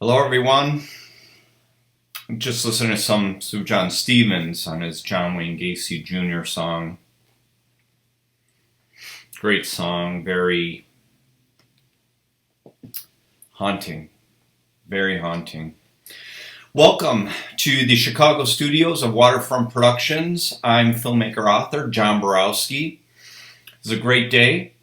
Hello, everyone. I'm just listening to some John Stevens on his John Wayne Gacy Jr. song. Great song, very haunting, very haunting. Welcome to the Chicago studios of Waterfront Productions. I'm filmmaker author John Borowski. It's a great day.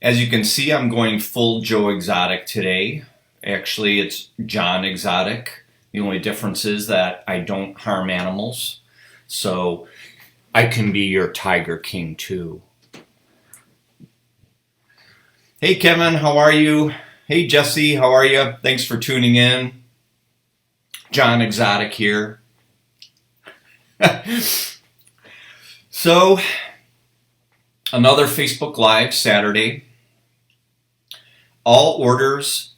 As you can see, I'm going full Joe Exotic today. Actually, it's John Exotic. The only difference is that I don't harm animals. So I can be your Tiger King too. Hey Kevin, how are you? Hey Jesse, how are you? Thanks for tuning in. John Exotic here. So, another Facebook Live Saturday. All orders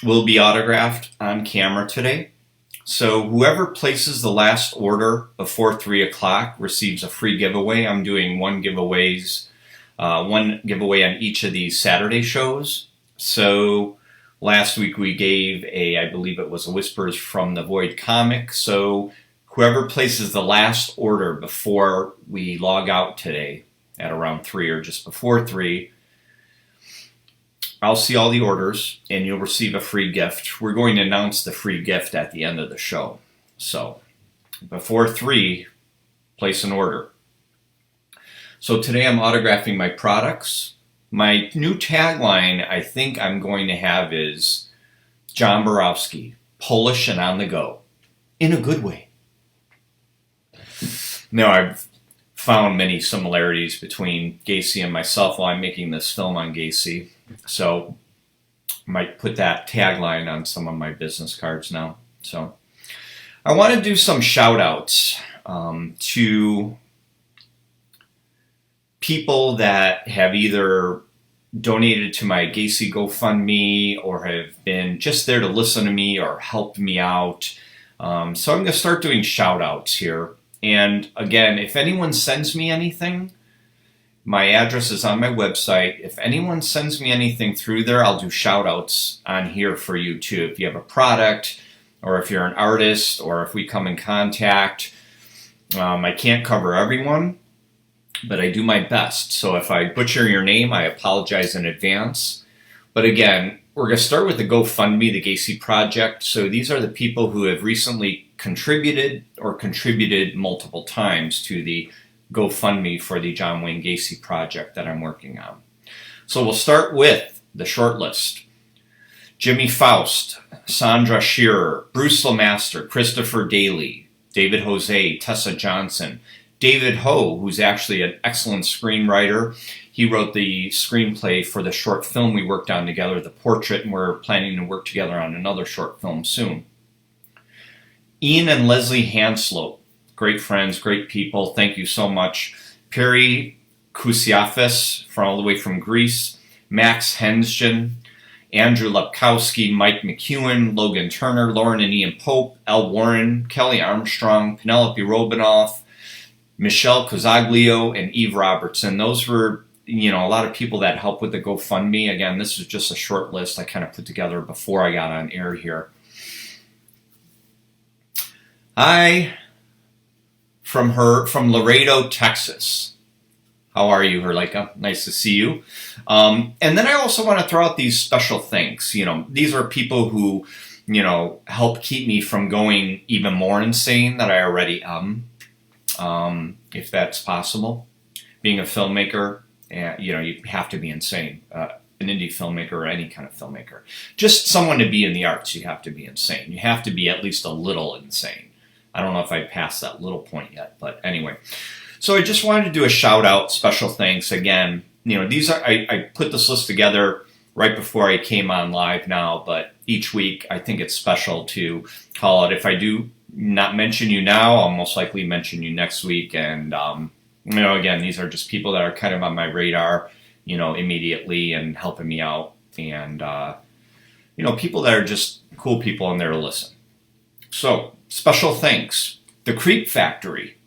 will be autographed on camera today. So whoever places the last order before 3 o'clock receives a free giveaway. I'm doing one giveaway on each of these Saturday shows. So last week we gave I believe it was a Whispers from the Void comic. So whoever places the last order before we log out today at around 3 or just before 3, I'll see all the orders, and you'll receive a free gift. We're going to announce the free gift at the end of the show. So, before 3, place an order. So today I'm autographing my products. My new tagline I think I'm going to have is John Borowski, Polish and on the go. In a good way. Now, I've found many similarities between Gacy and myself while I'm making this film on Gacy. So I might put that tagline on some of my business cards now. So I want to do some shout outs to people that have either donated to my Gacy Gofundme or have been just there to listen to me or helped me out. So I'm going to start doing shout outs here. And again, if anyone sends me anything, my address is on my website. If anyone sends me anything through there, I'll do shout outs on here for you too. If you have a product, or if you're an artist, or if we come in contact. I can't cover everyone, but I do my best. So if I butcher your name, I apologize in advance. But again, we're going to start with the GoFundMe, the Gacy Project. So these are the people who have recently contributed or contributed multiple times to the GoFundMe for the John Wayne Gacy project that I'm working on. So we'll start with the short list. Jimmy Faust, Sandra Shearer, Bruce Lemaster, Christopher Daly, David Jose, Tessa Johnson, David Ho, who's actually an excellent screenwriter. He wrote the screenplay for the short film we worked on together, The Portrait, and we're planning to work together on another short film soon. Ian and Leslie Hanslope, great friends, great people. Thank you so much. Perry Kusiafis, all the way from Greece. Max Hensgen, Andrew Lepkowski, Mike McEwen, Logan Turner, Lauren and Ian Pope, Elle Warren, Kelly Armstrong, Penelope Robinoff, Michelle Cosaglio, and Eve Robertson. Those were, a lot of people that helped with the GoFundMe. Again, this is just a short list I kind of put together before I got on air here. Hi. From Laredo, Texas. How are you, Herlika? Nice to see you. And then I also want to throw out these special thanks. These are people who, help keep me from going even more insane than I already am, if that's possible. Being a filmmaker, you have to be insane. An indie filmmaker or any kind of filmmaker. Just someone to be in the arts, you have to be insane. You have to be at least a little insane. I don't know if I passed that little point yet, but anyway. So I just wanted to do a shout out, special thanks again. These are I put this list together right before I came on live now, but each week I think it's special to call it. If I do not mention you now, I'll most likely mention you next week. And again, these are just people that are kind of on my radar, immediately and helping me out, and people that are just cool people and there to listen. So, special thanks. The Creep Factory.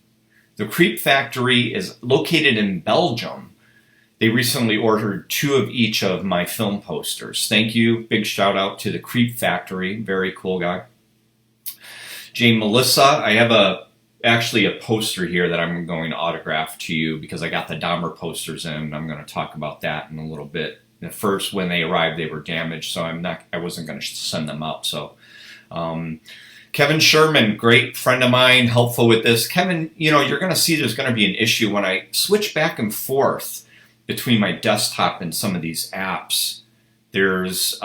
The Creep Factory is located in Belgium. They recently ordered 2 of each of my film posters. Thank you. Big shout out to the Creep Factory. Very cool guy. Jane Melissa, I have actually a poster here that I'm going to autograph to you because I got the Dahmer posters in. I'm going to talk about that in a little bit. At first, when they arrived, they were damaged, so I wasn't going to send them out. So, Kevin Sherman, great friend of mine, helpful with this. Kevin, you're going to see there's going to be an issue when I switch back and forth between my desktop and some of these apps. There's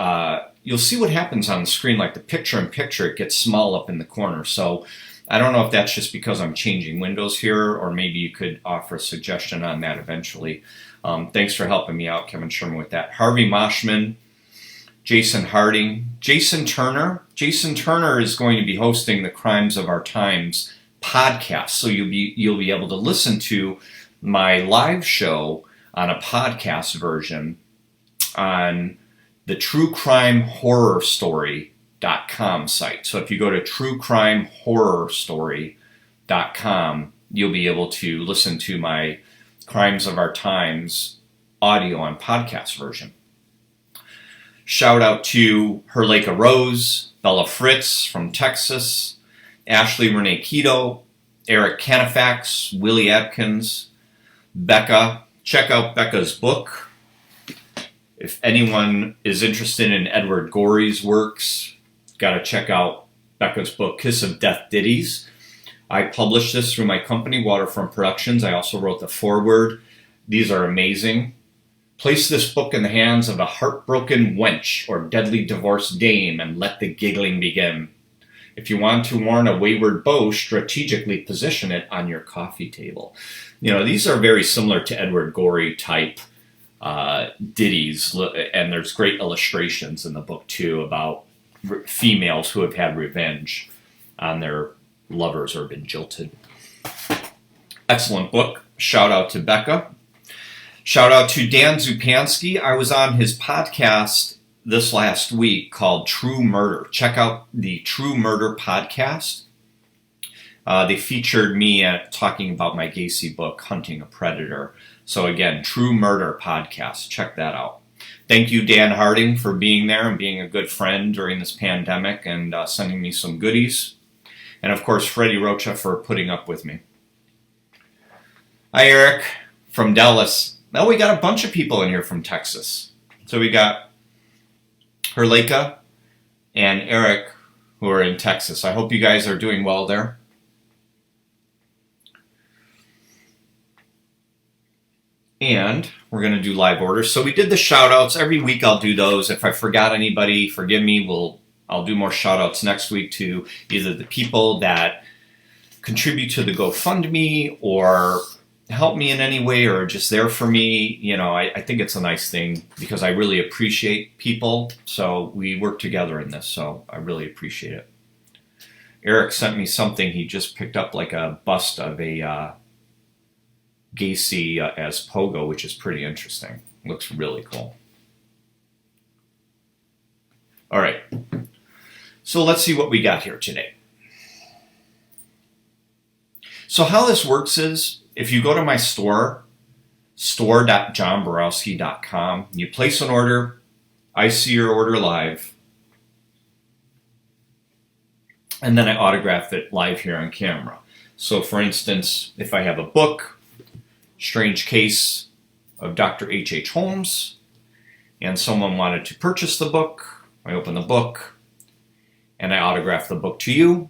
you'll see what happens on the screen, like the picture-in-picture, it gets small up in the corner. So I don't know if that's just because I'm changing windows here, or maybe you could offer a suggestion on that eventually. Thanks for helping me out, Kevin Sherman, with that. Harvey Moshman, Jason Harding, Jason Turner. Jason Turner is going to be hosting the Crimes of Our Times podcast, so you'll be able to listen to my live show on a podcast version on the truecrimehorrorstory.com site. So if you go to truecrimehorrorstory.com, you'll be able to listen to my Crimes of Our Times audio on podcast version. Shout out to Herleka Rose, Bella Fritz from Texas, Ashley Renee Keto, Eric Canifax, Willie Atkins, Becca. Check out Becca's book. If anyone is interested in Edward Gorey's works, got to check out Becca's book, Kiss of Death Ditties. I published this through my company, Waterfront Productions. I also wrote the foreword. These are amazing. Place this book in the hands of a heartbroken wench or deadly divorced dame and let the giggling begin. If you want to warn a wayward beau, strategically position it on your coffee table. These are very similar to Edward Gorey type ditties, and there's great illustrations in the book too about females who have had revenge on their lovers or been jilted. Excellent book. Shout out to Becca. Shout out to Dan Zupansky. I was on his podcast this last week called True Murder. Check out the True Murder podcast. They featured me talking about my Gacy book, Hunting a Predator. So again, True Murder podcast. Check that out. Thank you, Dan Harding, for being there and being a good friend during this pandemic and sending me some goodies. And of course, Freddie Rocha for putting up with me. Hi, Eric from Dallas. Now we got a bunch of people in here from Texas. So we got Herleka and Eric who are in Texas. I hope you guys are doing well there. And we're going to do live orders. So we did the shout outs. Every week I'll do those. If I forgot anybody, forgive me. I'll do more shout outs next week to either the people that contribute to the GoFundMe or help me in any way or just there for me. I think it's a nice thing because I really appreciate people. So we work together in this. So I really appreciate it. Eric sent me something. He just picked up like a bust of a Gacy as Pogo, which is pretty interesting. Looks really cool. All right. So let's see what we got here today. So how this works is, if you go to my store, store.johnborowski.com, you place an order, I see your order live, and then I autograph it live here on camera. So for instance, if I have a book, Strange Case of Dr. H.H. Holmes, and someone wanted to purchase the book, I open the book, and I autograph the book to you,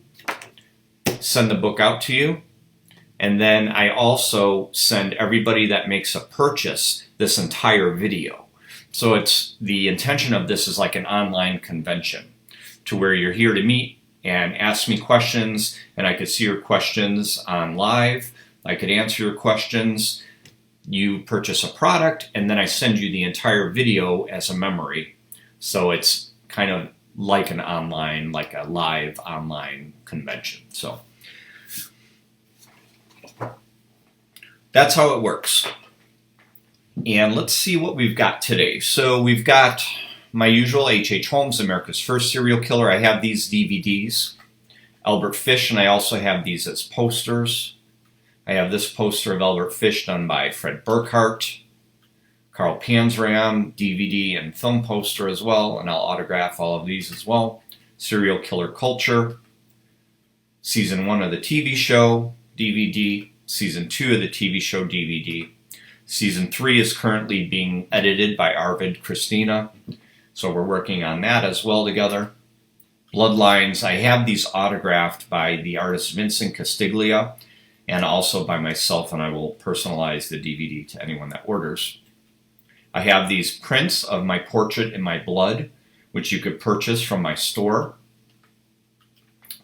send the book out to you, and then I also send everybody that makes a purchase this entire video. So the intention of this is like an online convention to where you're here to meet and ask me questions, and I could see your questions on live. I could answer your questions. You purchase a product, and then I send you the entire video as a memory. So it's kind of like a live online convention. So that's how it works. And let's see what we've got today. So we've got my usual H.H. Holmes, America's First Serial Killer. I have these DVDs, Albert Fish, and I also have these as posters. I have this poster of Albert Fish done by Fred Burkhart. Carl Panzram, DVD and film poster as well, and I'll autograph all of these as well. Serial Killer Culture, Season 1 of the TV show, DVD, Season 2 of the TV show, DVD. Season 3 is currently being edited by Arvid Christina, so we're working on that as well together. Bloodlines, I have these autographed by the artist Vincent Castiglia and also by myself, and I will personalize the DVD to anyone that orders. I have these prints of my portrait in my blood, which you could purchase from my store.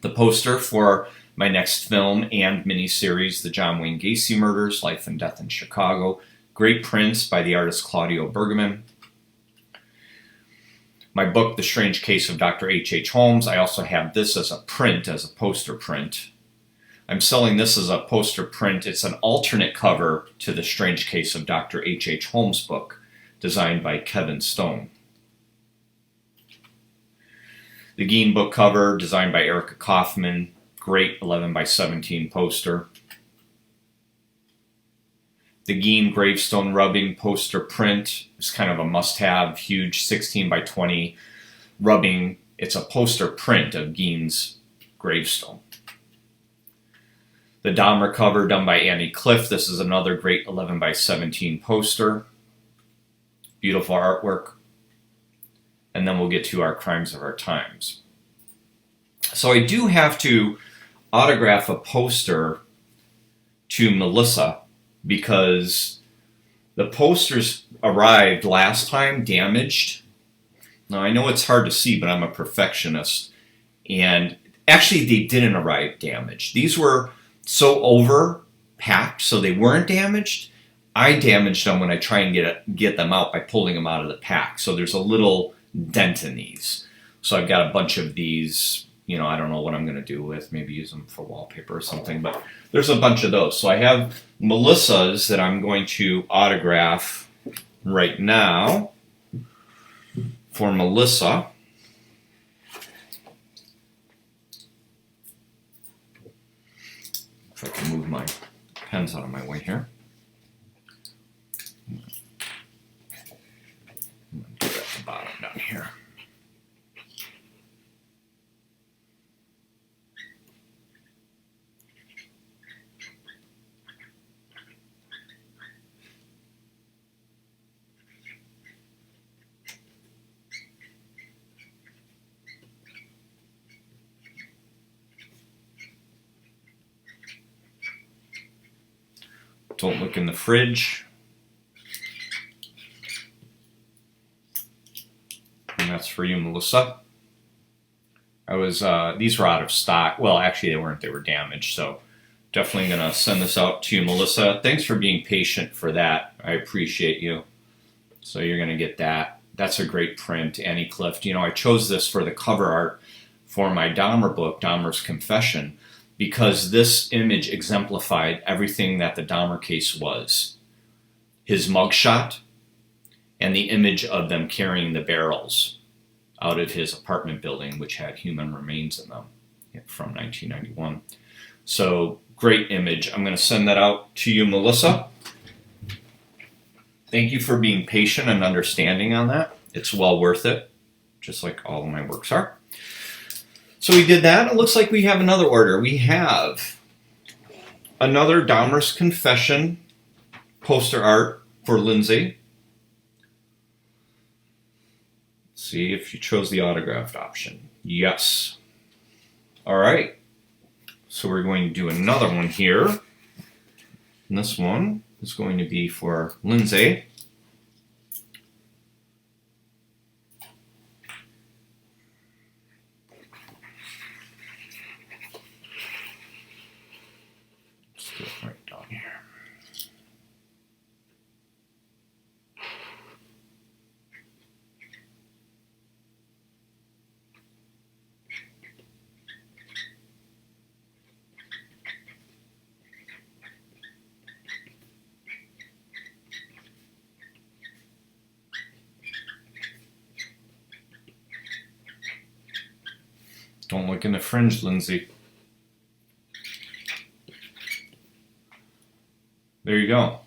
The poster for my next film and miniseries, The John Wayne Gacy Murders, Life and Death in Chicago. Great prints by the artist Claudio Bergaman. My book, The Strange Case of Dr. H.H. Holmes, I also have this as a print, as a poster print. I'm selling this as a poster print. It's an alternate cover to The Strange Case of Dr. H.H. Holmes book, designed by Kevin Stone. The Jian book cover, designed by Erica Kaufman. Great 11 by 17 poster. The Jian gravestone rubbing poster print is kind of a must-have, huge 16 by 20 rubbing. It's a poster print of Jian's gravestone. The Dahmer cover done by Annie Cliff. This is another great 11 by 17 poster. Beautiful artwork. And then we'll get to our Crimes of Our Times. So I do have to autograph a poster to Melissa because the posters arrived last time damaged. Now I know it's hard to see, but I'm a perfectionist. And actually they didn't arrive damaged. These were so overpacked, so they weren't damaged. I damaged them when I try and get them out by pulling them out of the pack. So there's a little dent in these. So I've got a bunch of these, I don't know what I'm going to do with, maybe use them for wallpaper or something, but there's a bunch of those. So I have Melissa's that I'm going to autograph right now for Melissa. If I can move my pens out of my way here. I'm going to do it at the bottom down here. Don't look in the fridge. And that's for you, Melissa. These were out of stock. Well, actually they weren't, they were damaged. So definitely gonna send this out to you, Melissa. Thanks for being patient for that. I appreciate you. So you're gonna get that. That's a great print, Annie Clift. I chose this for the cover art for my Dahmer book, Dahmer's Confession, because this image exemplified everything that the Dahmer case was. His mugshot and the image of them carrying the barrels out of his apartment building, which had human remains in them from 1991. So great image. I'm going to send that out to you, Melissa. Thank you for being patient and understanding on that. It's well worth it, just like all of my works are. So we did that. It looks like we have another order. We have another Dahmer's Confession poster art for Lindsay. Let's see if you chose the autographed option. Yes. All right. So we're going to do another one here. And this one is going to be for Lindsay. Right down here. Don't look in the fringe, Lindsay. There you go.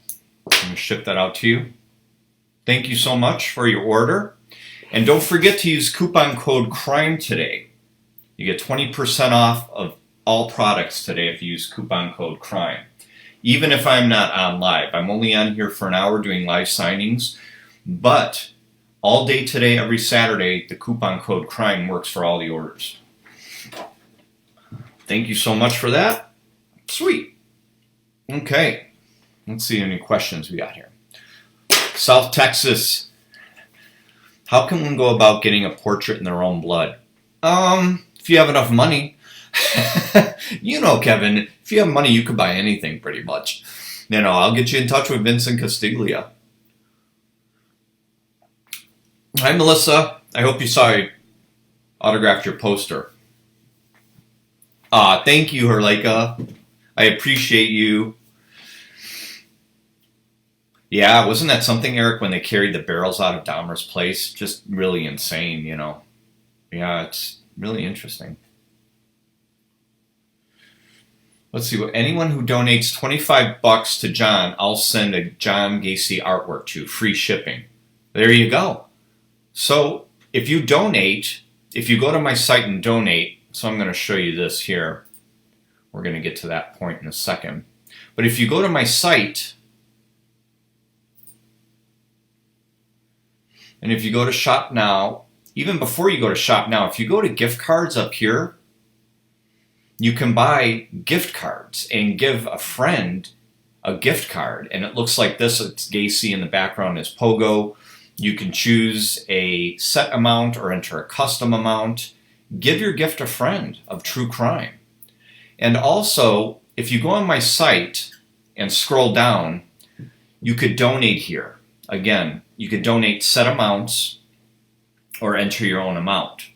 I'm going to ship that out to you. Thank you so much for your order. And don't forget to use coupon code CRIME today. You get 20% off of all products today if you use coupon code CRIME. Even if I'm not on live. I'm only on here for an hour doing live signings. But all day today, every Saturday, the coupon code CRIME works for all the orders. Thank you so much for that. Sweet. Okay. Let's see any questions we got here. South Texas. How can one go about getting a portrait in their own blood? If you have enough money. You know, Kevin, if you have money, you could buy anything pretty much. You know, I'll get you in touch with Vincent Castiglia. Hi, Melissa. I hope you saw I autographed your poster. Thank you, Herleika. I appreciate you. Yeah, wasn't that something, Eric, when they carried the barrels out of Dahmer's place? Just really insane, you know. Yeah, it's really interesting. Let's see. Anyone who donates $25 to John, I'll send a John Gacy artwork to. Free shipping. There you go. So if you donate, if you go to my site and donate, so I'm going to show you this here. We're going to get to that point in a second. But if you go to my site, and if you go to Shop Now, even before you go to Shop Now, if you go to gift cards up here, you can buy gift cards and give a friend a gift card. And it looks like this. It's Gacy in the background is Pogo. You can choose a set amount or enter a custom amount. Give your gift a friend of true crime. And also, if you go on my site and scroll down, you could donate here. Again, you could donate set amounts or enter your own amount.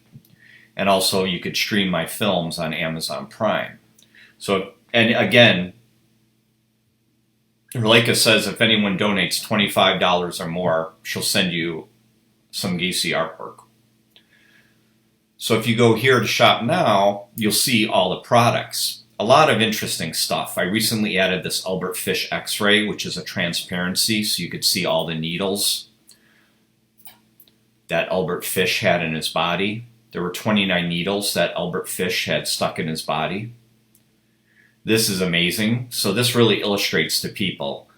And also, you could stream my films on Amazon Prime. So, and again, Herleika says if anyone donates $25 or more, she'll send you some Gacy artwork. So if you go here to Shop Now, you'll see all the products. A lot of interesting stuff. I recently added this Albert Fish X-ray, which is a transparency, so you could see all the needles that Albert Fish had in his body. There were 29 needles that Albert Fish had stuck in his body. This is amazing. So this really illustrates to people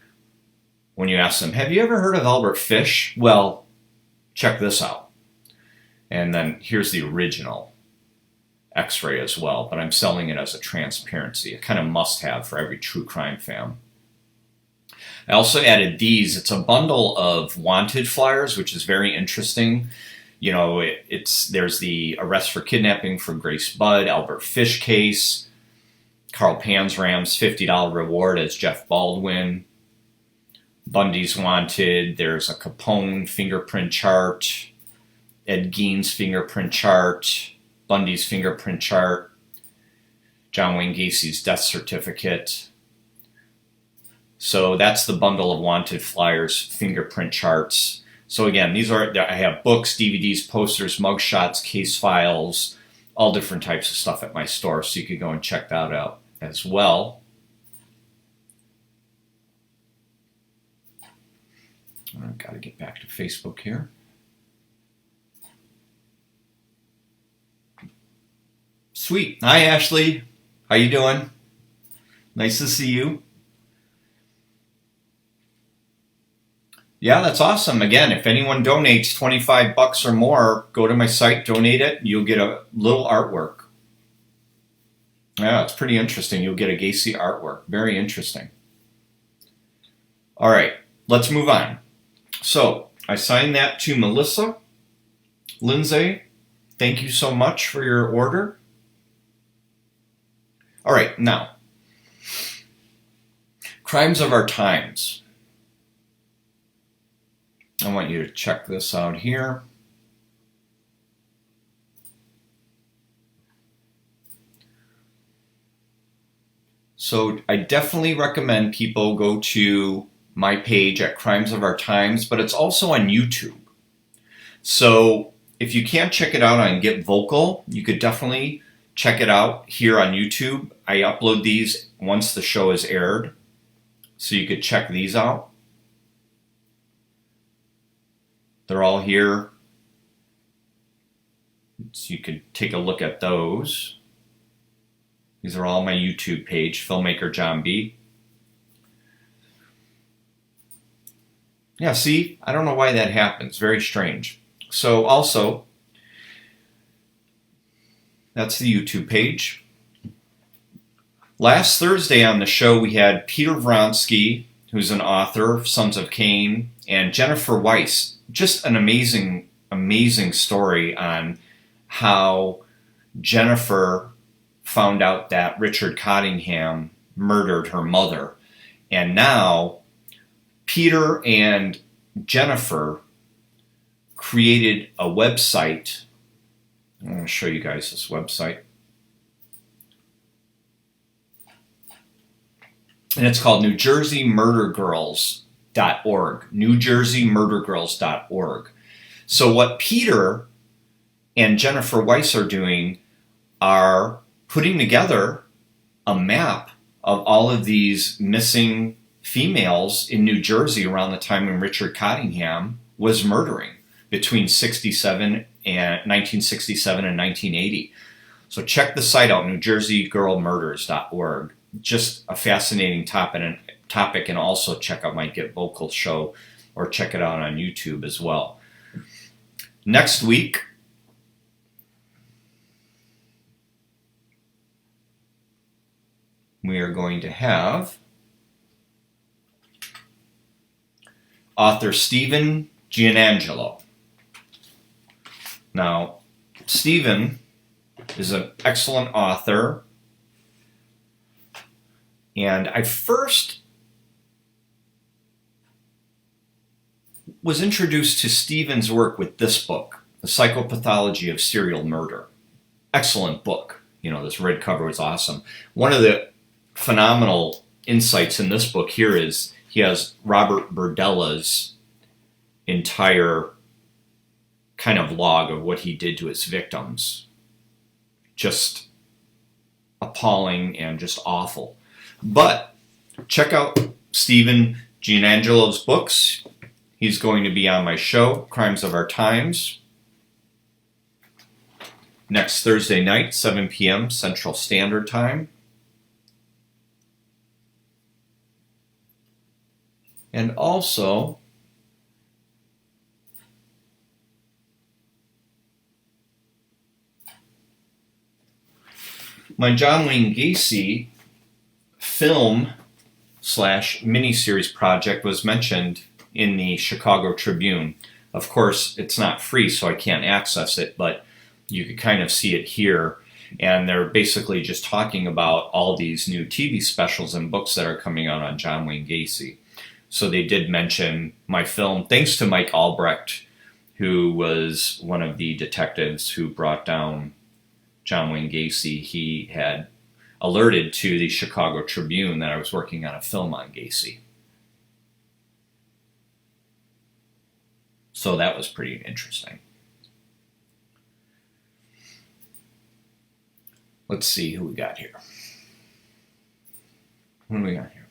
when you ask them, have you ever heard of Albert Fish? Well, check this out. And then here's the original X-ray as well, but I'm selling it as a transparency, a kind of must-have for every true crime fan. I also added these. It's a bundle of wanted flyers, which is very interesting. You know, there's the arrest for kidnapping for Grace Budd, Albert Fish case, Carl Panzram's $50 reward as Jeff Baldwin, Bundy's wanted. There's a Capone fingerprint chart, Ed Gein's fingerprint chart, Bundy's fingerprint chart, John Wayne Gacy's death certificate. So that's the bundle of wanted flyers, fingerprint charts. So again, these are, I have books, DVDs, posters, mugshots, case files, all different types of stuff at my store. So you could go and check that out as well. I've got to get back to Facebook here. Sweet. Hi, Ashley. How you doing? Nice to see you. Yeah, that's awesome. Again, if anyone donates $25 or more, go to my site, donate it. You'll get a little artwork. Yeah, it's pretty interesting. You'll get a Gacy artwork. Very interesting. All right, let's move on. So I signed that to Melissa. Lindsay, thank you so much for your order. All right, now, crimes of our times. I want you to check this out here. So I definitely recommend people go to my page at Crimes of Our Times, but it's also on YouTube. So if you can't check it out on Get Vocal, you could definitely check it out here on YouTube. I upload these once the show is aired, so you could check these out. They're all here. So you could take a look at those. These are all my YouTube page, Filmmaker John B. Yeah, see, I don't know why that happens. Very strange. So also, that's the YouTube page. Last Thursday on the show, we had Peter Borowski, who's an author of Sons of Cain, and Jennifer Weiss. Just an amazing, amazing story on how Jennifer found out that Richard Cottingham murdered her mother. And now Peter and Jennifer created a website. I'm going to show you guys this website. And it's called NewJerseyMurderGirls.org. NewJerseyMurderGirls.org. So what Peter and Jennifer Weiss are doing are putting together a map of all of these missing females in New Jersey around the time when Richard Cottingham was murdering between 1967 and 1980. So check the site out, NewJerseyGirlMurders.org. Just a fascinating topic, and also check out my Get Vocal show, or check it out on YouTube as well. Next week, we are going to have author Stephen Gian. Now, Stephen is an excellent author, and I first was introduced to Stephen's work with this book, The Psychopathology of Serial Murder. Excellent book. You know, this red cover was awesome. One of the phenomenal insights in this book here is he has Robert Berdella's entire kind of log of what he did to his victims. Just appalling and just awful. But check out Stephen Gianangelo's books. He's going to be on my show, Crimes of Our Times, next Thursday night, 7 p.m. Central Standard Time. And also, my John Wayne Gacy film/miniseries project was mentioned in the Chicago Tribune. Of course, it's not free, so I can't access it, but you can kind of see it here. And they're basically just talking about all these new TV specials and books that are coming out on John Wayne Gacy. So they did mention my film, thanks to Mike Albrecht, who was one of the detectives who brought down John Wayne Gacy. He had alerted to the Chicago Tribune that I was working on a film on Gacy. So that was pretty interesting. Let's see who we got here. What do we got here?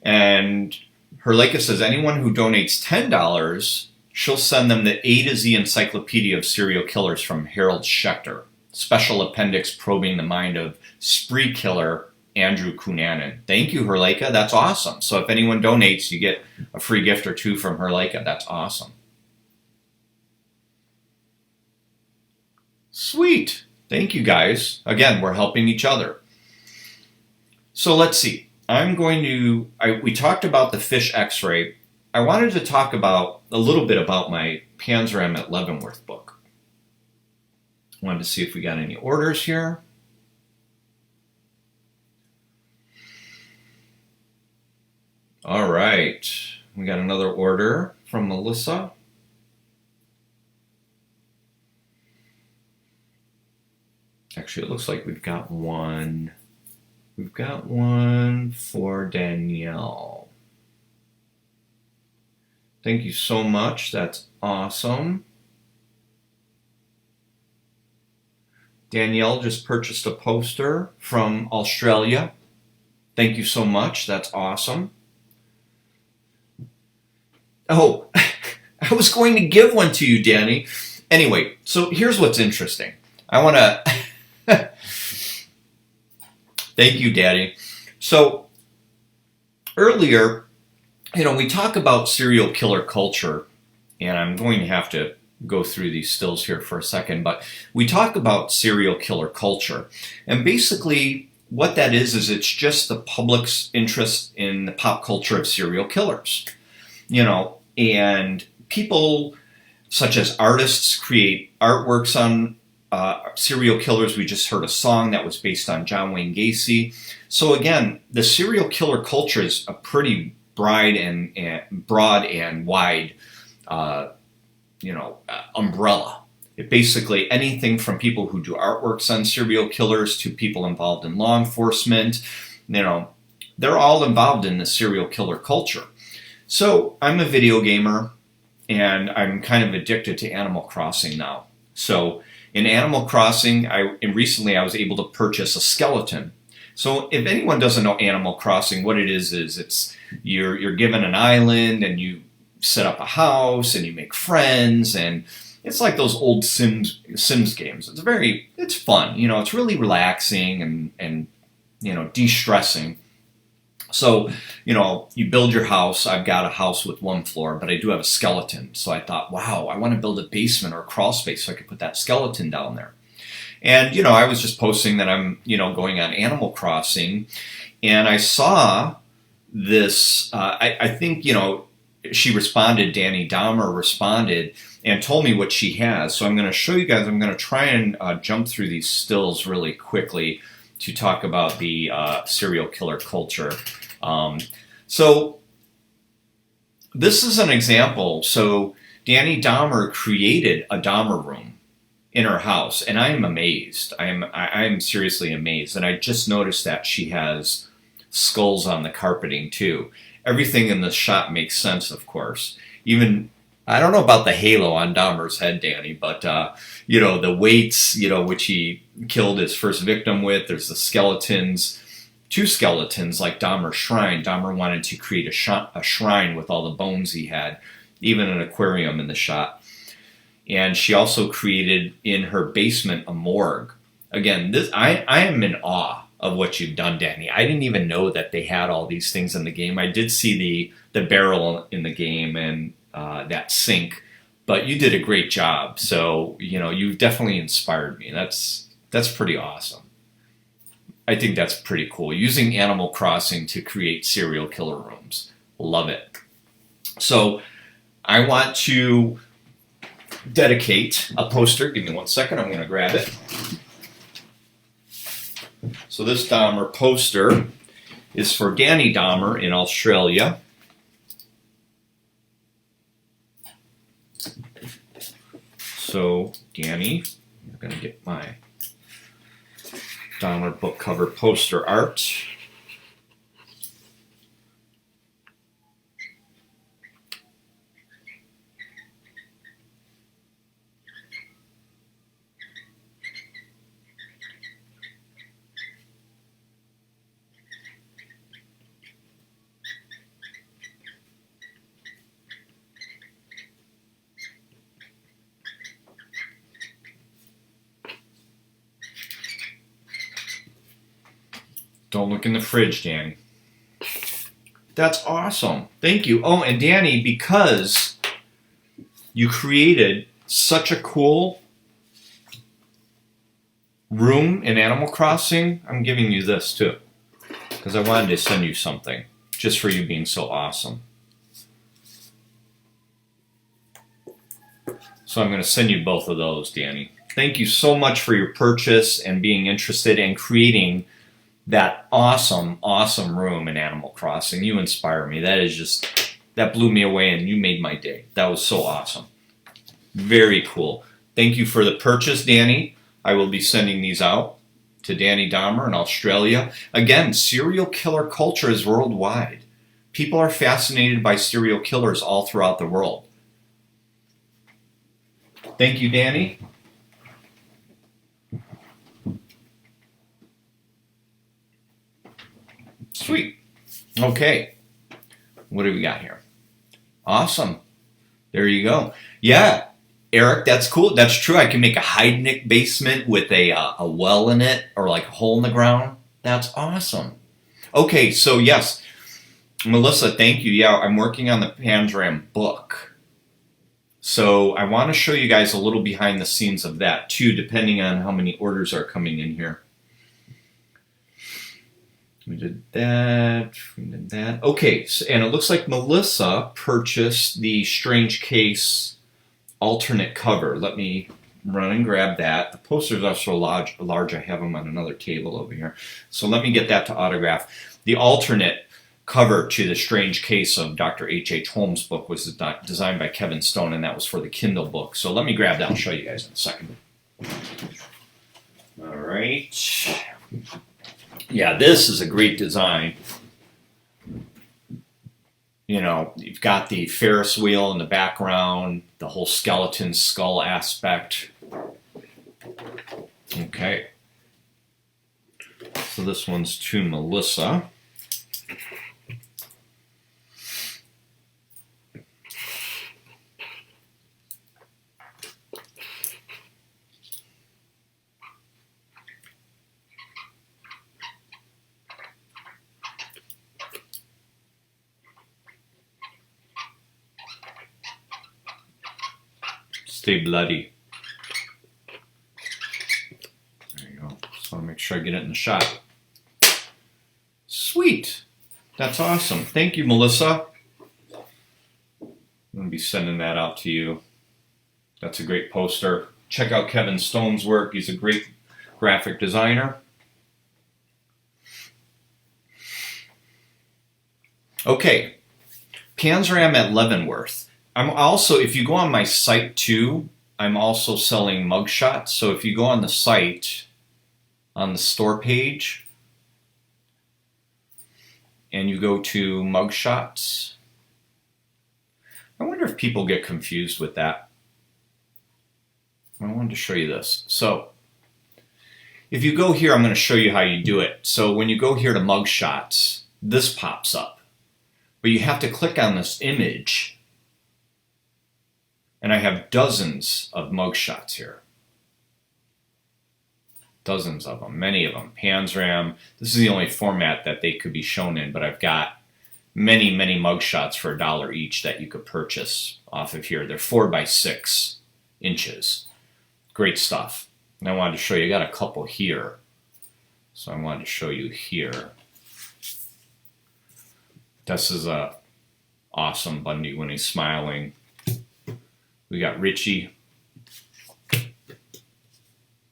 And Herleka says, anyone who donates $10, she'll send them the A to Z Encyclopedia of Serial Killers from Harold Schechter. Special appendix probing the mind of spree killer Andrew Cunanan. Thank you, Herleka. That's awesome. So if anyone donates, you get a free gift or two from Herleka. That's awesome. Sweet. Thank you, guys. Again, we're helping each other. So let's see. We talked about the fish x-ray. I wanted to talk about a little bit about my Panzram at Leavenworth book. I wanted to see if we got any orders here. All right. We got another order from Melissa. Actually, it looks like we've got one. We've got one for Danielle. Thank you so much. That's awesome. Danielle just purchased a poster from Australia. Thank you so much. That's awesome. Oh, I was going to give one to you, Danny. Anyway, so here's what's interesting. I want to... Thank you, Daddy. So earlier, we talk about serial killer culture, and I'm going to have to go through these stills here for a second, but we talk about serial killer culture. And basically, what that is it's just the public's interest in the pop culture of serial killers. And people such as artists create artworks on serial killers. We just heard a song that was based on John Wayne Gacy. So again, the serial killer culture is a pretty broad and wide, umbrella. It basically anything from people who do artworks on serial killers to people involved in law enforcement. They're all involved in the serial killer culture. So I'm a video gamer, and I'm kind of addicted to Animal Crossing now. So in Animal Crossing, recently I was able to purchase a skeleton. So if anyone doesn't know Animal Crossing, what it is it's you're given an island and you set up a house and you make friends, and it's like those old Sims games. It's fun. It's really relaxing and de-stressing. So, you build your house. I've got a house with one floor, but I do have a skeleton. So I thought, wow, I want to build a basement or a crawl space so I could put that skeleton down there. And, I was just posting that I'm, going on Animal Crossing, and I saw this, I think, she responded, Danny Dahmer responded and told me what she has. So I'm going to show you guys, I'm going to try and jump through these stills really quickly to talk about the serial killer culture. So this is an example. So Danny Dahmer created a Dahmer room in her house, and I am amazed. I am seriously amazed. And I just noticed that she has skulls on the carpeting too. Everything in the shot makes sense, of course. Even, I don't know about the halo on Dahmer's head, Danny, but, the weights, which he killed his first victim with. There's the skeletons, 2 skeletons, like Dahmer's shrine. Dahmer wanted to create a shrine with all the bones he had, even an aquarium in the shot. And she also created in her basement a morgue. Again, I am in awe of what you've done, Danny. I didn't even know that they had all these things in the game. I did see the barrel in the game and that sink, but you did a great job. So, you've definitely inspired me. That's pretty awesome. I think that's pretty cool. Using Animal Crossing to create serial killer rooms. Love it. So I want to dedicate a poster. Give me one second. I'm going to grab it. So this Dahmer poster is for Danny Dahmer in Australia. So, Danny, I'm going to get my Dahmer book cover poster art. Don't look in the fridge, Danny. That's awesome. Thank you. Oh, and Danny, because you created such a cool room in Animal Crossing, I'm giving you this too. Because I wanted to send you something just for you being so awesome. So I'm going to send you both of those, Danny. Thank you so much for your purchase and being interested in creating that awesome, awesome room in Animal Crossing. You inspire me. That blew me away, and you made my day. That was so awesome. Very cool. Thank you for the purchase, Danny. I will be sending these out to Danny Dahmer in Australia. Again, serial killer culture is worldwide. People are fascinated by serial killers all throughout the world. Thank you, Danny. Sweet. Okay. What do we got here? Awesome. There you go. Yeah, Eric, that's cool. That's true. I can make a Heidnik basement with a well in it, or like a hole in the ground. That's awesome. Okay, so yes, Melissa, thank you. Yeah, I'm working on the Panzram book. So I want to show you guys a little behind the scenes of that too, depending on how many orders are coming in here. We did that. We did that. Okay, so, and it looks like Melissa purchased the Strange Case alternate cover. Let me run and grab that. The posters are so large. I have them on another table over here. So let me get that to autograph. The alternate cover to the Strange Case of Dr. H.H. Holmes' book was designed by Kevin Stone, and that was for the Kindle book. So let me grab that and show you guys in a second. All right. Yeah, this is a great design. You know, you've got the Ferris wheel in the background, the whole skeleton skull aspect. Okay. So this one's to Melissa. Stay bloody. There you go. Just want to make sure I get it in the shot. Sweet. That's awesome. Thank you, Melissa. I'm going to be sending that out to you. That's a great poster. Check out Kevin Stone's work. He's a great graphic designer. Okay. Panzram at Leavenworth. I'm also, if you go on my site too, I'm also selling mugshots. So if you go on the site, on the store page, and you go to mugshots, I wonder if people get confused with that. I wanted to show you this. So if you go here, I'm going to show you how you do it. So when you go here to mugshots, this pops up. But you have to click on this image. And I have dozens of mugshots here. Dozens of them, many of them. Panzram, this is the only format that they could be shown in, but I've got many, many mugshots for $1 each that you could purchase off of here. They're 4 by 6 inches. Great stuff. And I wanted to show you, I got a couple here. So I wanted to show you here. This is a awesome Bundy when he's smiling. We got Richie,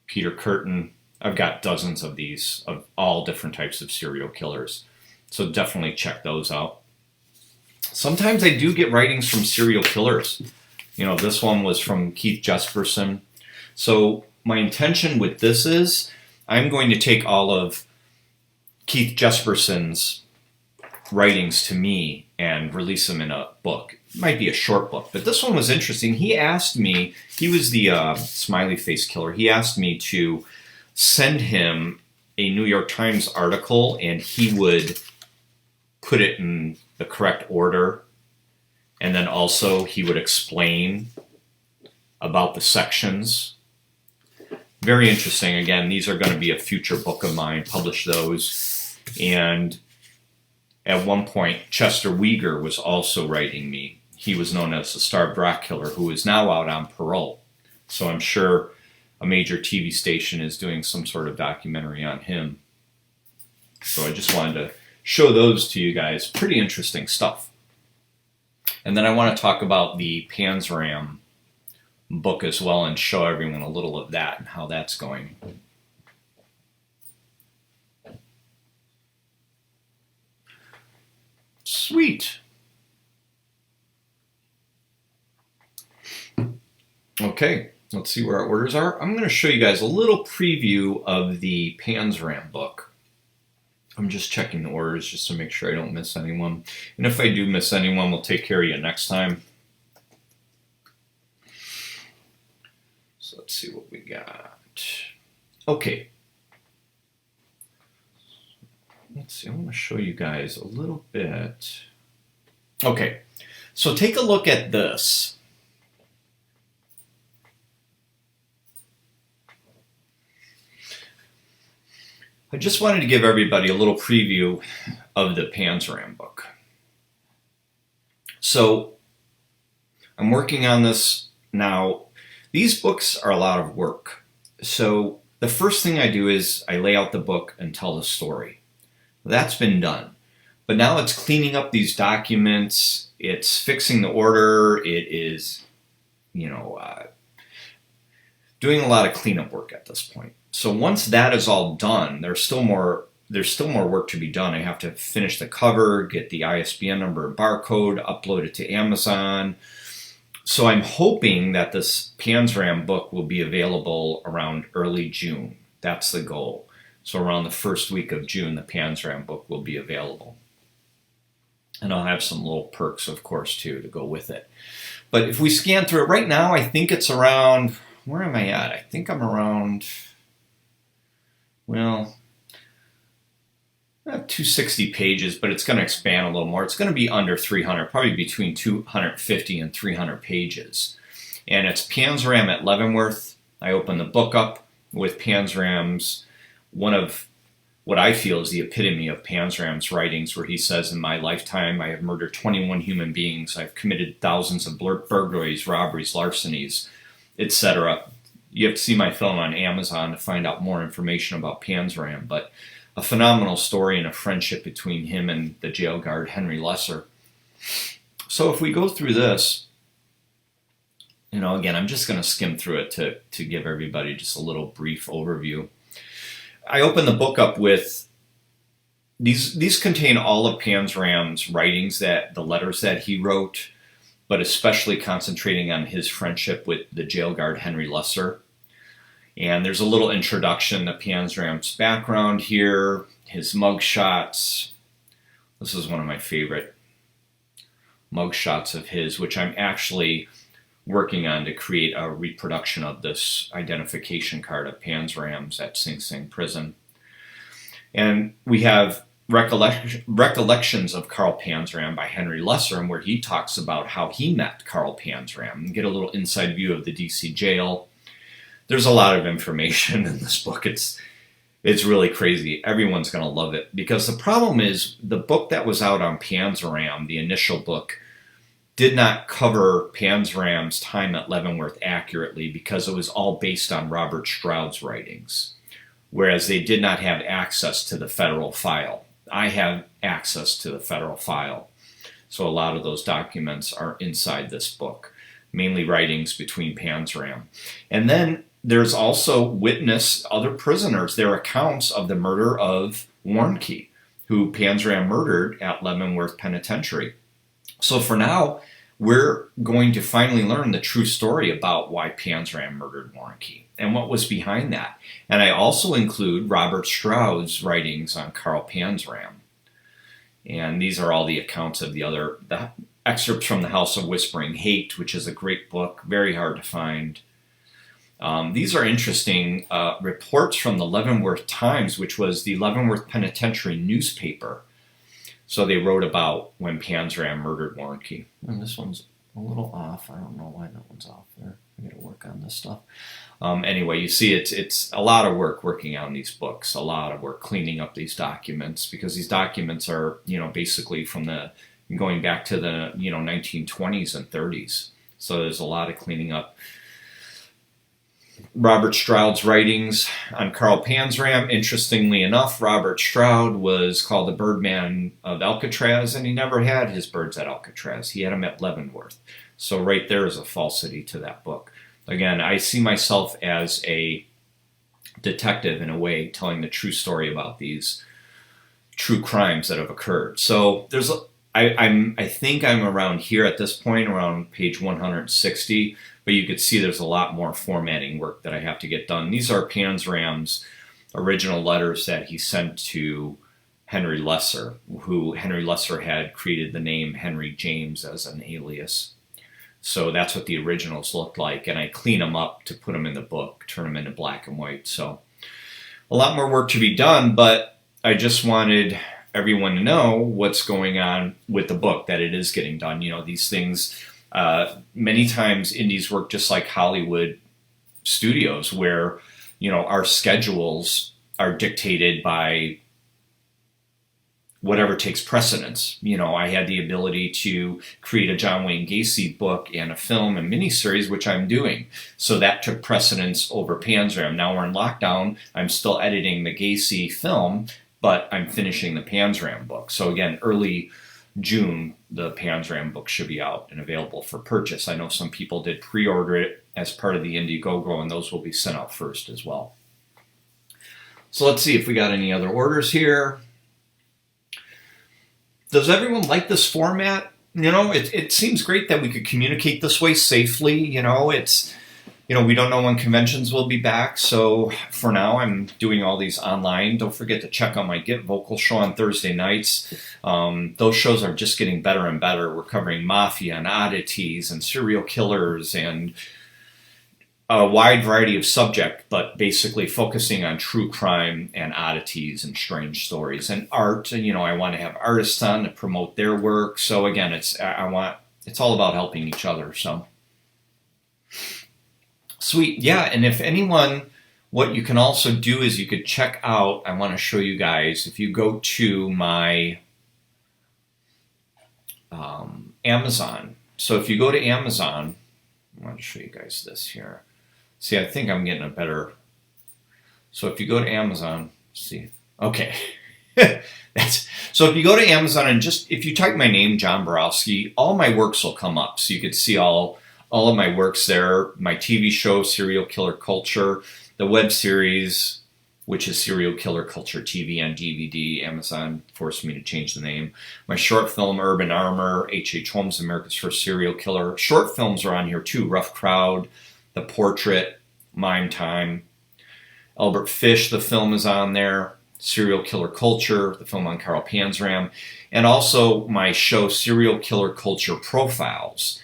Peter Curtin. I've got dozens of these, of all different types of serial killers. So definitely check those out. Sometimes I do get writings from serial killers. You know, this one was from Keith Jesperson. So my intention with this is I'm going to take all of Keith Jesperson's writings to me and release them in a book. It might be a short book, but this one was interesting. He asked me, he was the smiley face killer, he asked me to send him a New York Times article and he would put it in the correct order, and then also he would explain about the sections. Very interesting. Again, these are going to be a future book of mine, publish those. And at one point, Chester Weger was also writing me. He was known as the Starved Rock Killer, who is now out on parole. So I'm sure a major TV station is doing some sort of documentary on him. So I just wanted to show those to you guys. Pretty interesting stuff. And then I want to talk about the Panzram book as well and show everyone a little of that and how that's going. Sweet. Okay, let's see where our orders are. I'm going to show you guys a little preview of the Panzram book. I'm just checking the orders just to make sure I don't miss anyone. And if I do miss anyone, we'll take care of you next time. So let's see what we got. Okay. Let's see, I want to show you guys a little bit. Okay, So take a look at this. I just wanted to give everybody a little preview of the Panzram book. So I'm working on this now. These books are a lot of work. So the first thing I do is I lay out the book and tell the story. That's been done. But now it's cleaning up these documents. It's fixing the order. It is, doing a lot of cleanup work at this point. So once that is all done, there's still more work to be done. I have to finish the cover, get the ISBN number and barcode, upload it to Amazon. So I'm hoping that this Panzram book will be available around early June. That's the goal. So around the first week of June, the Panzram book will be available. And I'll have some little perks, of course, too, to go with it. But if we scan through it right now, I think it's around, where am I at? I think I'm around, 260 pages, but it's going to expand a little more. It's going to be under 300, probably between 250 and 300 pages. And it's Panzram at Leavenworth. I open the book up with Panzram's, one of what I feel is the epitome of Panzram's writings, where he says, in my lifetime, I have murdered 21 human beings. I've committed thousands of burglaries, robberies, larcenies, etc. You have to see my film on Amazon to find out more information about Panzram, but a phenomenal story and a friendship between him and the jail guard Henry Lesser. So if we go through this, again, I'm just going to skim through it to give everybody just a little brief overview. I open the book up with these contain all of Panzram's writings, that the letters that he wrote, but especially concentrating on his friendship with the jail guard Henry Lesser. And there's a little introduction to Panzram's background here, his mugshots. This is one of my favorite mugshots of his, which I'm actually working on to create a reproduction of this identification card of Panzram's at Sing Sing prison. And we have Recollections of Carl Panzram by Henry Lesser, and where he talks about how he met Carl Panzram, and get a little inside view of the DC jail. There's a lot of information in this book. It's really crazy. Everyone's going to love it, because the problem is the book that was out on Panzram, the initial book, did not cover Panzram's time at Leavenworth accurately, because it was all based on Robert Stroud's writings, whereas they did not have access to the federal file. I have access to the federal file, so a lot of those documents are inside this book, mainly writings between Panzram. And then there's also other prisoners, their accounts of the murder of Warnke, who Panzram murdered at Leavenworth Penitentiary. So for now, we're going to finally learn the true story about why Panzram murdered Warnke and what was behind that. And I also include Robert Stroud's writings on Carl Panzram. And these are all the accounts of the excerpts from The House of Whispering Hate, which is a great book, very hard to find. These are interesting reports from the Leavenworth Times, which was the Leavenworth Penitentiary newspaper. So they wrote about when Panzram murdered Warnke. And this one's a little off. I don't know why that one's off there. I got to work on this stuff. Anyway, you see it's a lot of work working on these books, a lot of work cleaning up these documents, because these documents are, basically from going back to the, 1920s and 30s. So there's a lot of cleaning up. Robert Stroud's writings on Carl Panzram. Interestingly enough, Robert Stroud was called the Birdman of Alcatraz, and he never had his birds at Alcatraz. He had them at Leavenworth. So right there is a falsity to that book. Again, I see myself as a detective in a way, telling the true story about these true crimes that have occurred. So I think I'm around here at this point, around page 160. But you could see there's a lot more formatting work that I have to get done. These are Panzram's original letters that he sent to Henry Lesser, who Henry Lesser had created the name Henry James as an alias. So that's what the originals looked like, and I clean them up to put them in the book, turn them into black and white. So a lot more work to be done, but I just wanted everyone to know what's going on with the book, that it is getting done. You know, these things, many times indies work just like Hollywood studios, where, you know, our schedules are dictated by whatever takes precedence. You know, I had the ability to create a John Wayne Gacy book and a film and miniseries, which I'm doing. So that took precedence over Panzram. Now we're in lockdown. I'm still editing the Gacy film, but I'm finishing the Panzram book. So again, early June, the Panzram book should be out and available for purchase. I know some people did pre-order it as part of the Indiegogo, and those will be sent out first as well. So let's see if we got any other orders here. Does everyone like this format? You know, it seems great that we could communicate this way safely. You know, we don't know when conventions will be back. So for now, I'm doing all these online. Don't forget to check out my Get Vocal show on Thursday nights. Those shows are just getting better and better. We're covering mafia and oddities and serial killers and a wide variety of subject, but basically focusing on true crime and oddities and strange stories and art. And, you know, I want to have artists on to promote their work. So again, it's all about helping each other. So sweet. Yeah. And if anyone, what you can also do is you could check out, I want to show you guys, if you go to my Amazon. So if you go to Amazon, I want to show you guys this here. See, I think I'm getting a better. So if you go to Amazon, see, okay. So if you go to Amazon and if you type my name, John Borowski, all my works will come up. So you could see all of my works there. My TV show, Serial Killer Culture, the web series, which is Serial Killer Culture TV on DVD. Amazon forced me to change the name. My short film, Urban Armor, H.H. Holmes, America's First Serial Killer. Short films are on here too. Rough Crowd, The Portrait, Mime Time. Albert Fish, the film, is on there. Serial Killer Culture, the film on Carl Panzram. And also my show, Serial Killer Culture Profiles.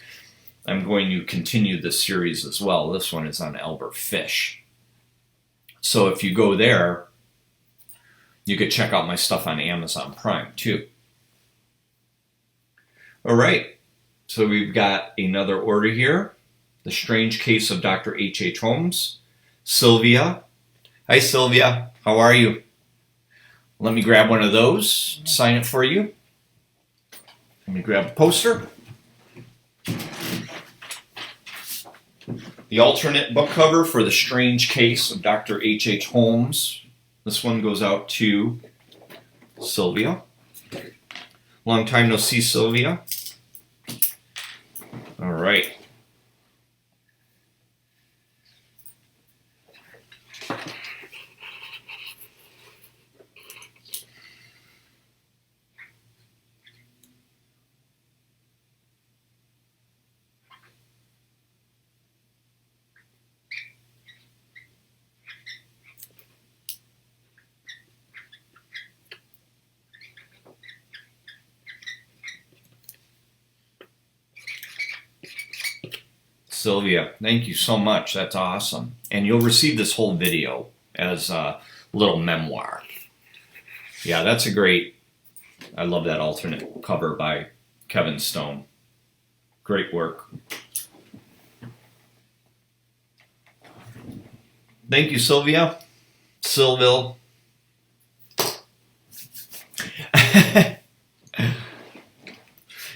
I'm going to continue this series as well. This one is on Albert Fish. So if you go there, you could check out my stuff on Amazon Prime too. All right, so we've got another order here. The Strange Case of Dr. H.H. Holmes. Sylvia. Hi, Sylvia. How are you? Let me grab one of those, sign it for you. Let me grab a poster. The alternate book cover for The Strange Case of Dr. H.H. Holmes. This one goes out to Sylvia. Long time no see, Sylvia. All right. Sylvia, thank you so much. That's awesome. And you'll receive this whole video as a little memoir. Yeah, that's a great, I love that alternate cover by Kevin Stone. Great work. Thank you, Sylvia. Sylville.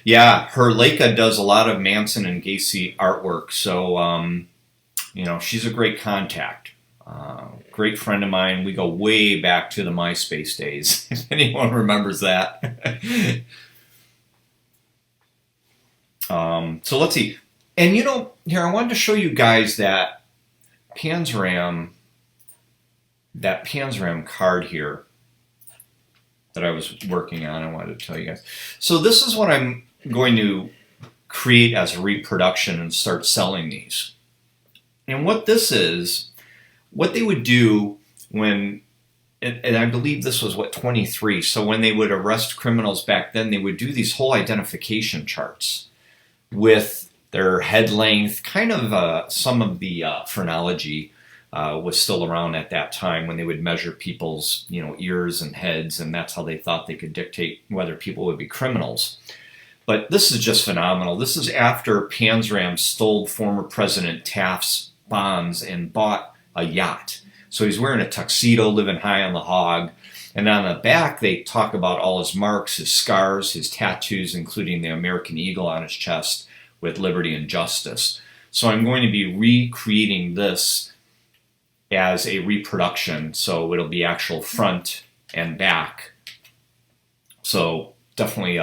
Yeah, her Leica does a lot of Manson and Gacy artwork, so, you know, she's a great contact. Great friend of mine. We go way back to the MySpace days, if anyone remembers that. So let's see. And, you know, here, I wanted to show you guys that Panzram card here that I was working on. I wanted to tell you guys. So this is what I'm going to create as a reproduction and start selling these. And what this is, what they would do when, and I believe this was, 23, so when they would arrest criminals back then, they would do these whole identification charts with their head length, kind of some of the phrenology was still around at that time, when they would measure people's, ears and heads, and that's how they thought they could dictate whether people would be criminals. But this is just phenomenal. This is after Panzram stole former President Taft's bonds and bought a yacht. So he's wearing a tuxedo, living high on the hog. And on the back, they talk about all his marks, his scars, his tattoos, including the American eagle on his chest with liberty and justice. So I'm going to be recreating this as a reproduction. So it'll be actual front and back. So definitely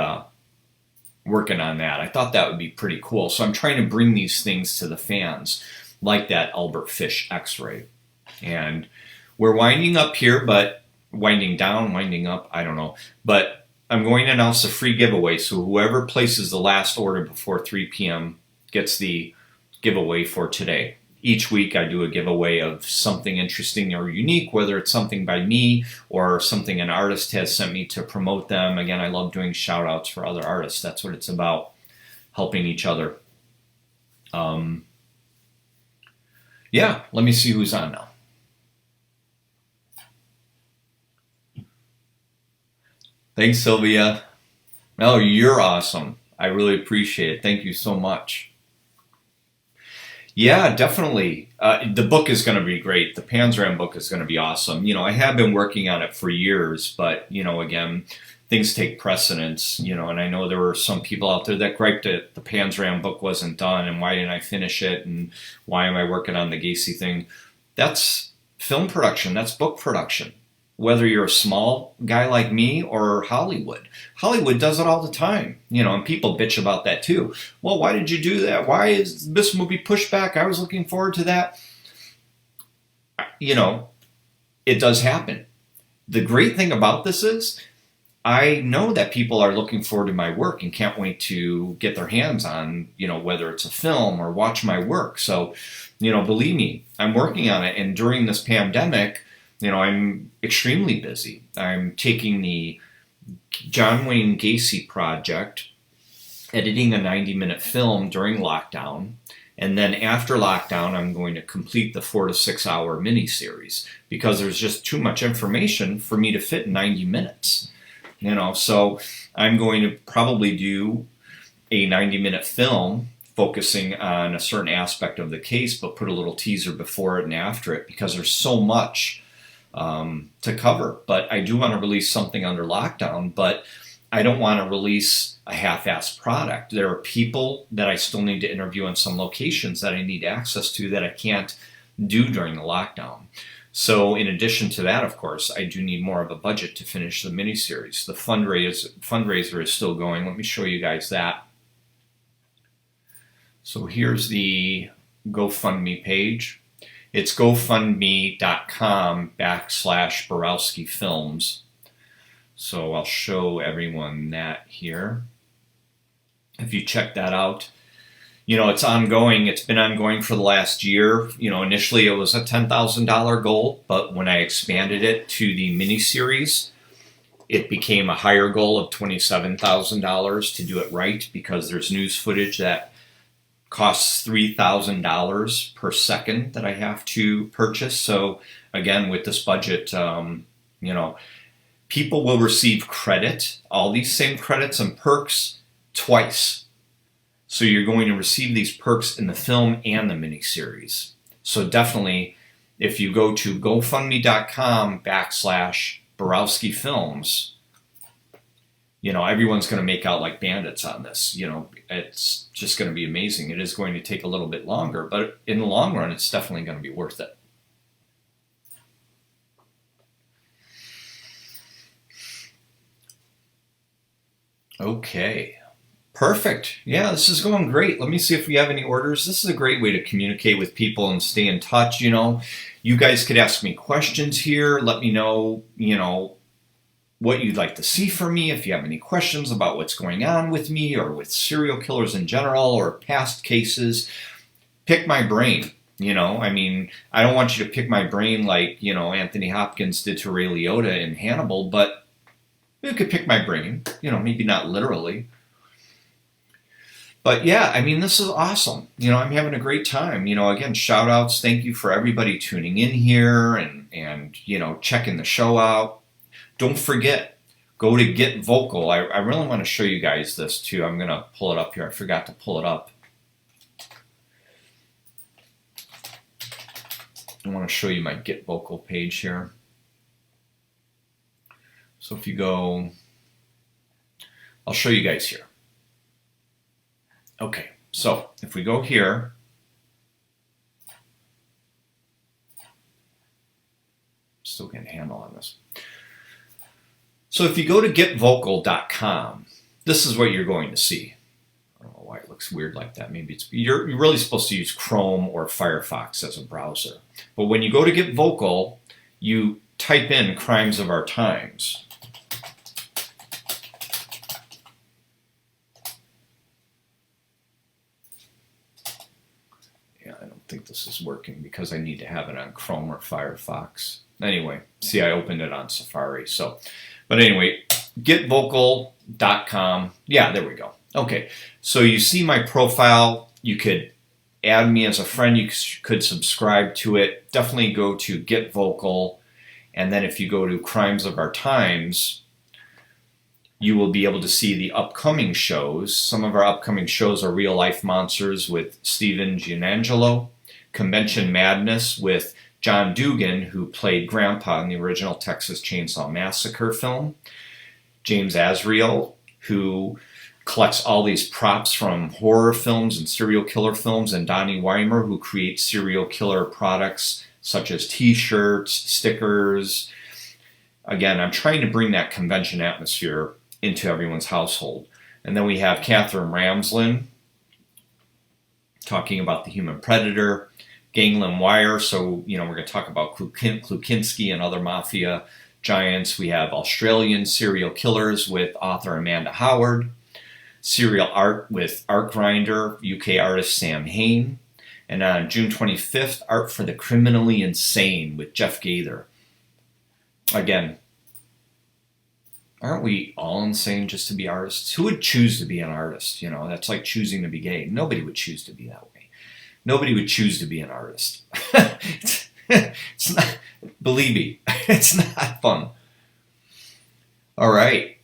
working on that. I thought that would be pretty cool. So I'm trying to bring these things to the fans, like that Albert Fish X-ray. And we're winding up here, but winding down, winding up, I don't know. But I'm going to announce a free giveaway. So whoever places the last order before 3 p.m. gets the giveaway for today. Each week I do a giveaway of something interesting or unique, whether it's something by me or something an artist has sent me to promote them. Again, I love doing shout outs for other artists. That's what it's about, helping each other. Yeah, let me see who's on now. Thanks, Sylvia. Oh, you're awesome. I really appreciate it. Thank you so much. Yeah, definitely. The book is going to be great. The Panzram book is going to be awesome. I have been working on it for years, but, again, things take precedence, and I know there were some people out there that griped that the Panzram book wasn't done, and why didn't I finish it, and why am I working on the Gacy thing? That's film production. That's book production. Whether you're a small guy like me or Hollywood. Hollywood does it all the time, and people bitch about that too. Well, why did you do that? Why is this movie pushed back? I was looking forward to that. It does happen. The great thing about this is I know that people are looking forward to my work and can't wait to get their hands on, whether it's a film or watch my work. So, believe me, I'm working on it. And during this pandemic, I'm extremely busy. I'm taking the John Wayne Gacy project, editing a 90-minute film during lockdown, and then after lockdown, I'm going to complete the 4 to 6 hour miniseries because there's just too much information for me to fit in 90 minutes. So I'm going to probably do a 90-minute film focusing on a certain aspect of the case, but put a little teaser before it and after it because there's so much to cover. But I do want to release something under lockdown, but I don't want to release a half-assed product. There are people that I still need to interview in some locations that I need access to that I can't do during the lockdown. So in addition to that, of course, I do need more of a budget to finish the miniseries. The fundraiser is still going. Let me show you guys that. So here's the Gofundme page. It's gofundme.com/Borowski Films. So I'll show everyone that here. If you check that out, it's ongoing. It's been ongoing for the last year. Initially it was a $10,000 goal, but when I expanded it to the miniseries, it became a higher goal of $27,000 to do it right because there's news footage that costs $3,000 per second that I have to purchase. So again, with this budget, people will receive credit, all these same credits and perks twice. So you're going to receive these perks in the film and the miniseries. So definitely, if you go to gofundme.com/Borowski Films, everyone's going to make out like bandits on this. It's just going to be amazing. It is going to take a little bit longer, but in the long run, it's definitely going to be worth it. Okay. Perfect. Yeah, this is going great. Let me see if we have any orders. This is a great way to communicate with people and stay in touch. You guys could ask me questions here. Let me know, what you'd like to see from me, if you have any questions about what's going on with me or with serial killers in general or past cases. Pick my brain. I don't want you to pick my brain like, Anthony Hopkins did to Ray Liotta in Hannibal, but you could pick my brain, maybe not literally. But yeah, I mean, this is awesome. I'm having a great time. Again, shout outs. Thank you for everybody tuning in here and checking the show out. Don't forget, go to Get Vocal. I really want to show you guys this too. I'm going to pull it up here. I forgot to pull it up. I want to show you my Get Vocal page here. So if you go, I'll show you guys here. Okay, so if we go here, still getting a handle on this. So if you go to getvocal.com, this is what you're going to see. I don't know why it looks weird like that. Maybe you're really supposed to use Chrome or Firefox as a browser. But when you go to Get Vocal, you type in Crimes of Our Times. I don't think this is working because I need to have it on Chrome or Firefox. Anyway, see, I opened it on Safari. But anyway, getvocal.com. Yeah, there we go. Okay, so you see my profile. You could add me as a friend. You could subscribe to it. Definitely go to Get Vocal. And then if you go to Crimes of Our Times, you will be able to see the upcoming shows. Some of our upcoming shows are Real Life Monsters with Stephen Jian Angelo, Convention Madness with John Dugan, who played Grandpa in the original Texas Chainsaw Massacre film, James Azriel, who collects all these props from horror films and serial killer films, and Donnie Weimer, who creates serial killer products such as t-shirts, stickers. Again, I'm trying to bring that convention atmosphere into everyone's household. And then we have Catherine Ramslin talking about the human predator, Gangland Wire. So, we're going to talk about Klukinski and other mafia giants. We have Australian serial killers with author Amanda Howard, serial art with Art Grinder, UK artist Sam Hain. And on June 25th, Art for the Criminally Insane with Jeff Gaither. Again, aren't we all insane just to be artists? Who would choose to be an artist? That's like choosing to be gay. Nobody would choose to be that way. Nobody would choose to be an artist. It's not, believe me, it's not fun. All right.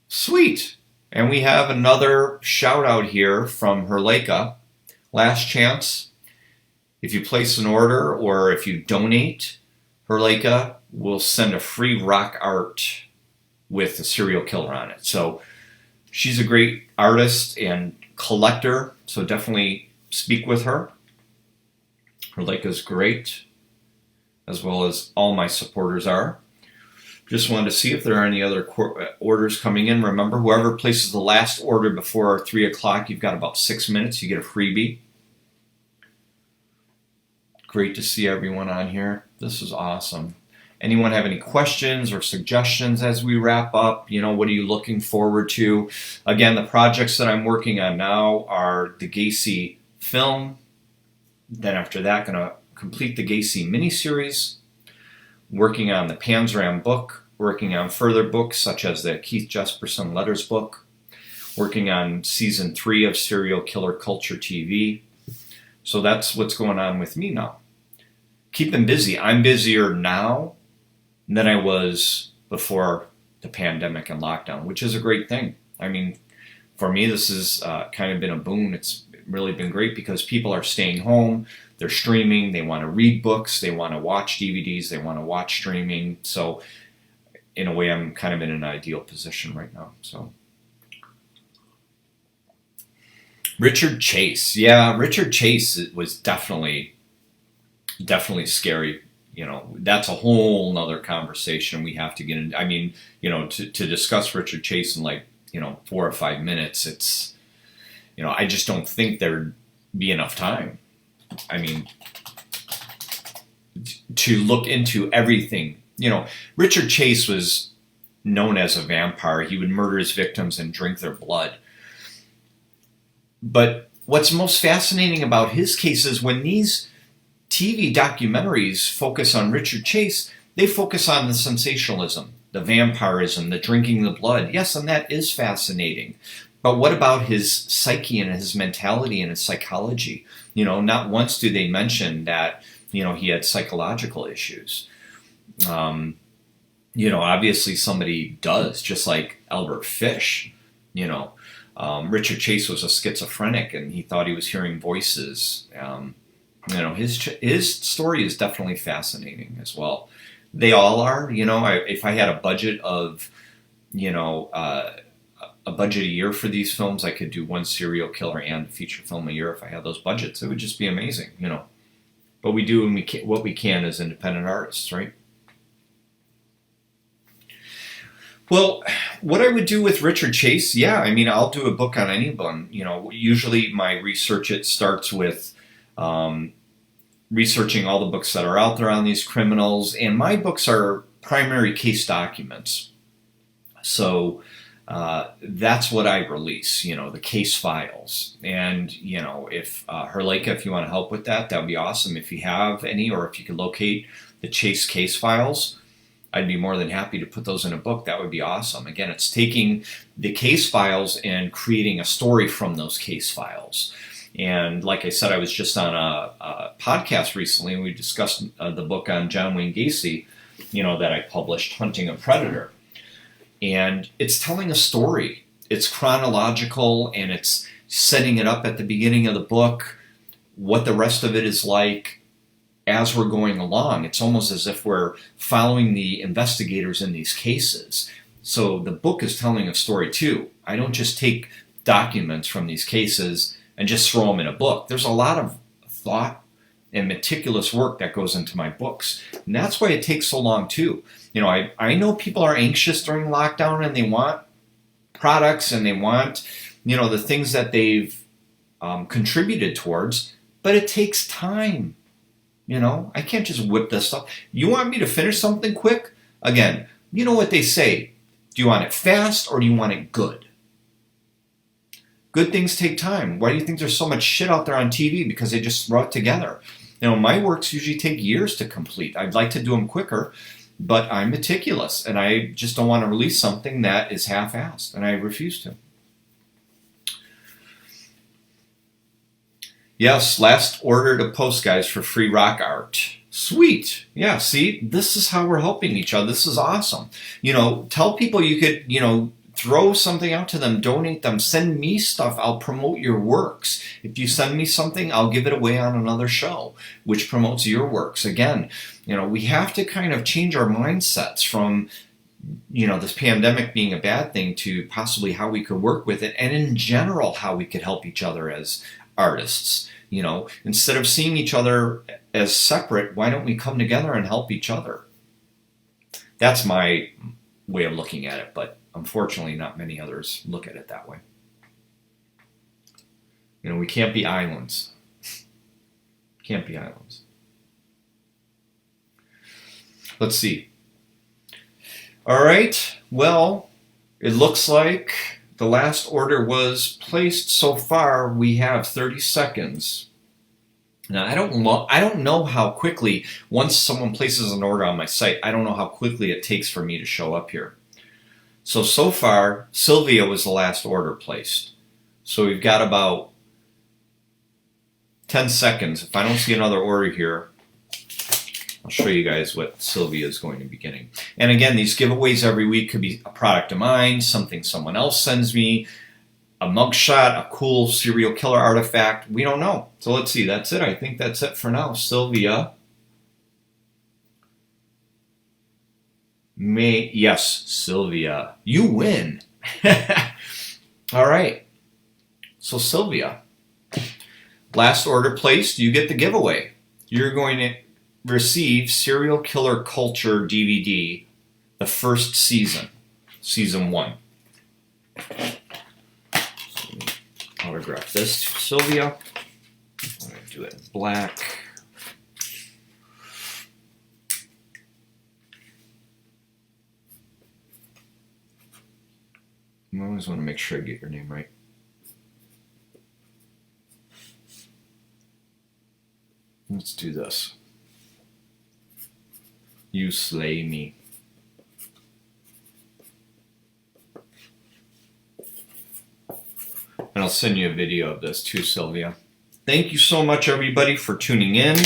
Sweet. And we have another shout out here from Herleika. Last chance. If you place an order or if you donate, Herleika will send a free rock art with a serial killer on it. So she's a great artist and collector, so definitely speak with her. Herleika's great, as well as all my supporters are. Just wanted to see if there are any other orders coming in. Remember, whoever places the last order before 3 o'clock, you've got about 6 minutes. You get a freebie. Great to see everyone on here. This is awesome. Anyone have any questions or suggestions as we wrap up? What are you looking forward to? Again, the projects that I'm working on now are the Gacy film. Then after that, going to complete the Gacy miniseries. Working on the Panzram book. Working on further books such as the Keith Jesperson Letters book. Working on season 3 of Serial Killer Culture TV. So that's what's going on with me now. Keeping busy. I'm busier now than I was before the pandemic and lockdown, which is a great thing. I mean, for me, this has kind of been a boon. It's really been great because people are staying home, they're streaming, they want to read books, they want to watch DVDs, they want to watch streaming. So in a way, I'm kind of in an ideal position right now. So Richard Chase. Yeah, Richard Chase was definitely scary. That's a whole nother conversation we have to get into. I mean, to discuss Richard Chase in 4 or 5 minutes, it's, I just don't think there'd be enough time. I mean, to look into everything. Richard Chase was known as a vampire. He would murder his victims and drink their blood. But what's most fascinating about his case is when these TV documentaries focus on Richard Chase, they focus on the sensationalism. the vampirism, the drinking the blood. Yes, and that is fascinating. But what about his psyche and his mentality and his psychology? Not once do they mention that, he had psychological issues. Obviously somebody does, just like Albert Fish. Richard Chase was a schizophrenic and he thought he was hearing voices. His story is definitely fascinating as well. They all are. If I had a budget of, a budget a year for these films, I could do one serial killer and feature film a year if I had those budgets. It would just be amazing, But we do what we can as independent artists, right? Well, what I would do with Richard Chase, I'll do a book on anyone. Usually my research, it starts with researching all the books that are out there on these criminals, and my books are primary case documents. So that's what I release, the case files. And, if Herleka, if you want to help with that, that would be awesome. If you have any, or if you could locate the Chase case files, I'd be more than happy to put those in a book. That would be awesome. Again, it's taking the case files and creating a story from those case files. And like I said, I was just on a podcast recently, and we discussed the book on John Wayne Gacy, that I published, Hunting a Predator. And it's telling a story. It's chronological, and it's setting it up at the beginning of the book, what the rest of it is like as we're going along. It's almost as if we're following the investigators in these cases. So the book is telling a story too. I don't just take documents from these cases and just throw them in a book. There's a lot of thought and meticulous work that goes into my books. And that's why it takes so long too. I know people are anxious during lockdown and they want products and they want, the things that they've contributed towards, but it takes time. I can't just whip this stuff. You want me to finish something quick? Again, you know what they say. Do you want it fast or do you want it good? Good things take time. Why do you think there's so much shit out there on TV? Because they just throw it together. My works usually take years to complete. I'd like to do them quicker, but I'm meticulous and I just don't want to release something that is half-assed, and I refuse to. Yes, last order to post, guys, for free rock art. Sweet. Yeah, see, this is how we're helping each other. This is awesome. Tell people you could, throw something out to them, donate them, send me stuff. I'll promote your works. If you send me something, I'll give it away on another show, which promotes your works. Again, we have to kind of change our mindsets from, this pandemic being a bad thing to possibly how we could work with it, and in general, how we could help each other as artists. Instead of seeing each other as separate, why don't we come together and help each other? That's my way of looking at it, but unfortunately not many others look at it that way. We can't be islands. Can't be islands. Let's see. All right, well, it looks like the last order was placed. So far, we have 30 seconds. Now, I don't know how quickly, once someone places an order on my site, I don't know how quickly it takes for me to show up here. So far, Sylvia was the last order placed. So we've got about 10 seconds. If I don't see another order here, I'll show you guys what Sylvia is going to be getting. And again, these giveaways every week could be a product of mine, something someone else sends me, a mugshot, a cool serial killer artifact. We don't know. So let's see. That's it. I think that's it for now. Sylvia. Yes, Sylvia. You win. All right. So Sylvia, last order placed, you get the giveaway. You're going to receive Serial Killer Culture DVD, the first season, season 1. So autograph this to Sylvia. I'm going to do it in black. I always want to make sure I get your name right. Let's do this. You slay me. And I'll send you a video of this too, Sylvia. Thank you so much, everybody, for tuning in.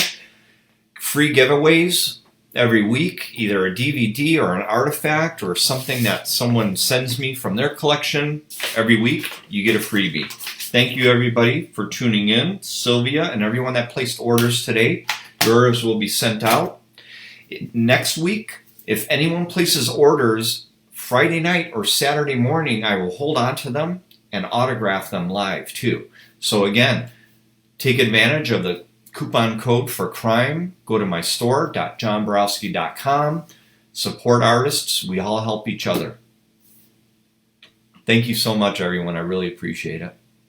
Free giveaways every week, either a DVD or an artifact or something that someone sends me from their collection. Every week, you get a freebie. Thank you, everybody, for tuning in. Sylvia and everyone that placed orders today, yours will be sent out. Next week, if anyone places orders Friday night or Saturday morning, I will hold on to them and autograph them live, too. So again, take advantage of the coupon code for crime. Go to my store.johnborowski.com. Support artists. We all help each other. Thank you so much, everyone. I really appreciate it.